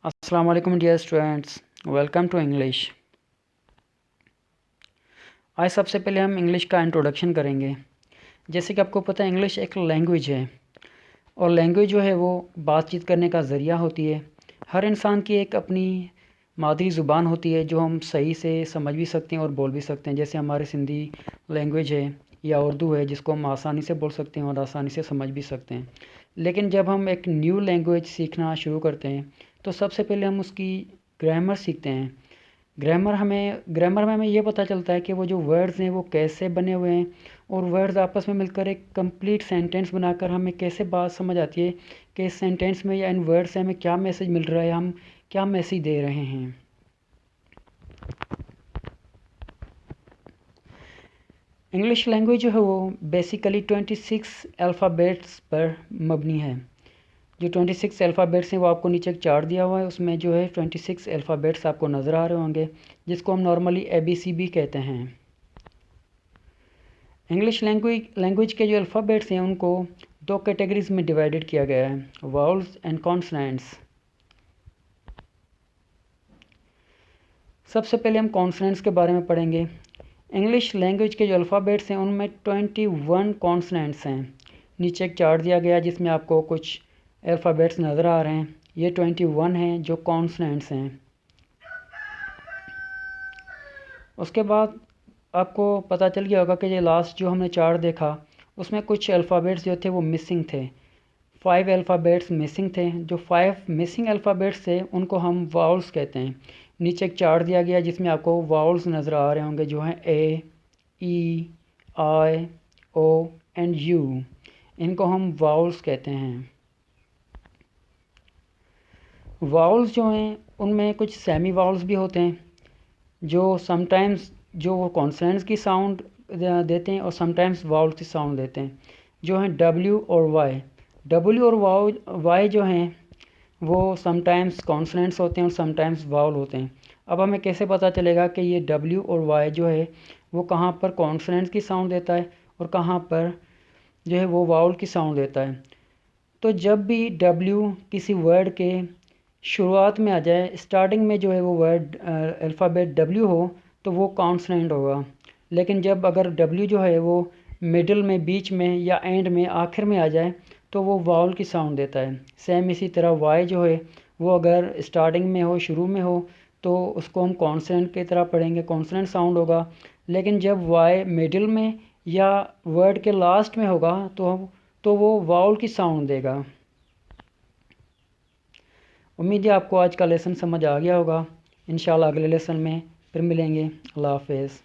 अस्सलाम वालेकुम dear students, welcome to English. आज सबसे पहले हम इंग्लिश का इंट्रोडक्शन करेंगे। जैसे कि आपको पता है, इंग्लिश एक लैंग्वेज है और लैंग्वेज जो है वो बातचीत करने का ज़रिया होती है। हर इंसान की एक अपनी मादरी ज़ुबान होती है जो हम सही से समझ भी सकते हैं और बोल भी सकते हैं। जैसे हमारे सिंधी लैंग्वेज है या उर्दू है, जिसको हम आसानी से बोल सकते हैं और आसानी से समझ भी सकते हैं। लेकिन जब हम एक न्यू लैंग्वेज सीखना शुरू करते हैं तो सबसे पहले हम उसकी ग्रामर सीखते हैं। ग्रामर में हमें ये पता चलता है कि वो जो वर्ड्स हैं वो कैसे बने हुए हैं और वर्ड्स आपस में मिलकर एक कंप्लीट सेंटेंस बनाकर हमें कैसे बात समझ आती है कि इस सेंटेंस में या इन वर्ड से हमें क्या मैसेज मिल रहा है, हम क्या मैसेज दे रहे हैं। इंग्लिश लैंग्वेज जो है वो बेसिकली 26 अल्फ़ाबेट्स पर मबनी है। जो 26 अल्फ़ाबेट्स हैं वो आपको नीचे एक चार्ट दिया हुआ है, उसमें जो है 26 अल्फ़ाबेट्स आपको नज़र आ रहे होंगे, जिसको हम नॉर्मली ABC भी कहते हैं। इंग्लिश लैंग्वेज के जो अल्फ़ाबेट्स हैं उनको दो कैटेगरीज में डिवाइडेड किया गया है, वाउल्स एंड कॉन्सोनेंट्स। सबसे पहले हम कॉन्सोनेंट्स के बारे में पढ़ेंगे। इंग्लिश लैंग्वेज के जो अल्फ़ाबेट्स हैं उनमें 21 कॉन्सोनेंट्स हैं। नीचे एक चार्ट दिया गया जिसमें आपको कुछ अल्फ़ाबेट्स नज़र आ रहे हैं। ये 21 हैं जो कॉन्सोनेंट्स हैं। उसके बाद आपको पता चल गया होगा कि ये लास्ट जो हमने चार्ट देखा उसमें कुछ अल्फ़ाबेट्स जो थे वो मिसिंग थे। 5 अल्फ़ाबेट्स मिसिंग थे। जो 5 मिसिंग अल्फ़ाबेट्स थे उनको हम वाउल्स कहते हैं। नीचे एक चार्ट दिया गया जिसमें आपको वाउल्स नज़र आ रहे होंगे, जो हैं A, E, I, O and U। इनको हम वाउल्स कहते हैं। वाउल्स जो हैं उनमें कुछ सेमी वाउल्स भी होते हैं जो समटाइम्स जो वो कॉन्सोनेंट्स की साउंड देते हैं और समटाइम्स वाउल की साउंड देते हैं, जो हैं W और Y। W और Y जो हैं वो समटाइम्स कॉन्सोनेंट्स होते हैं और समटाइम्स वाउल होते हैं। अब हमें कैसे पता चलेगा कि ये W और Y जो है वो कहाँ पर कॉन्सोनेंट्स की साउंड देता है और कहाँ पर जो है वो वाउल की साउंड देता है? तो जब भी W किसी वर्ड के शुरुआत में आ जाए, स्टार्टिंग में जो है वो वर्ड अल्फ़ाबेट W हो तो वो कॉन्सोनेंट होगा। लेकिन जब अगर W जो है वो मिडिल में, बीच में या एंड में, आखिर में आ जाए तो वो वाउल की साउंड देता है। सेम इसी तरह Y जो है वो अगर स्टार्टिंग में हो, शुरू में हो, तो उसको हम कॉन्सोनेंट की तरह पढ़ेंगे, कॉन्सोनेंट साउंड होगा। लेकिन जब Y मिडिल में या वर्ड के लास्ट में होगा तो वो वाउल की साउंड देगा। उम्मीद है आपको आज का लेसन समझ आ गया होगा। इंशाल्लाह अगले लेसन में फिर मिलेंगे। अल्लाह हाफ़िज़।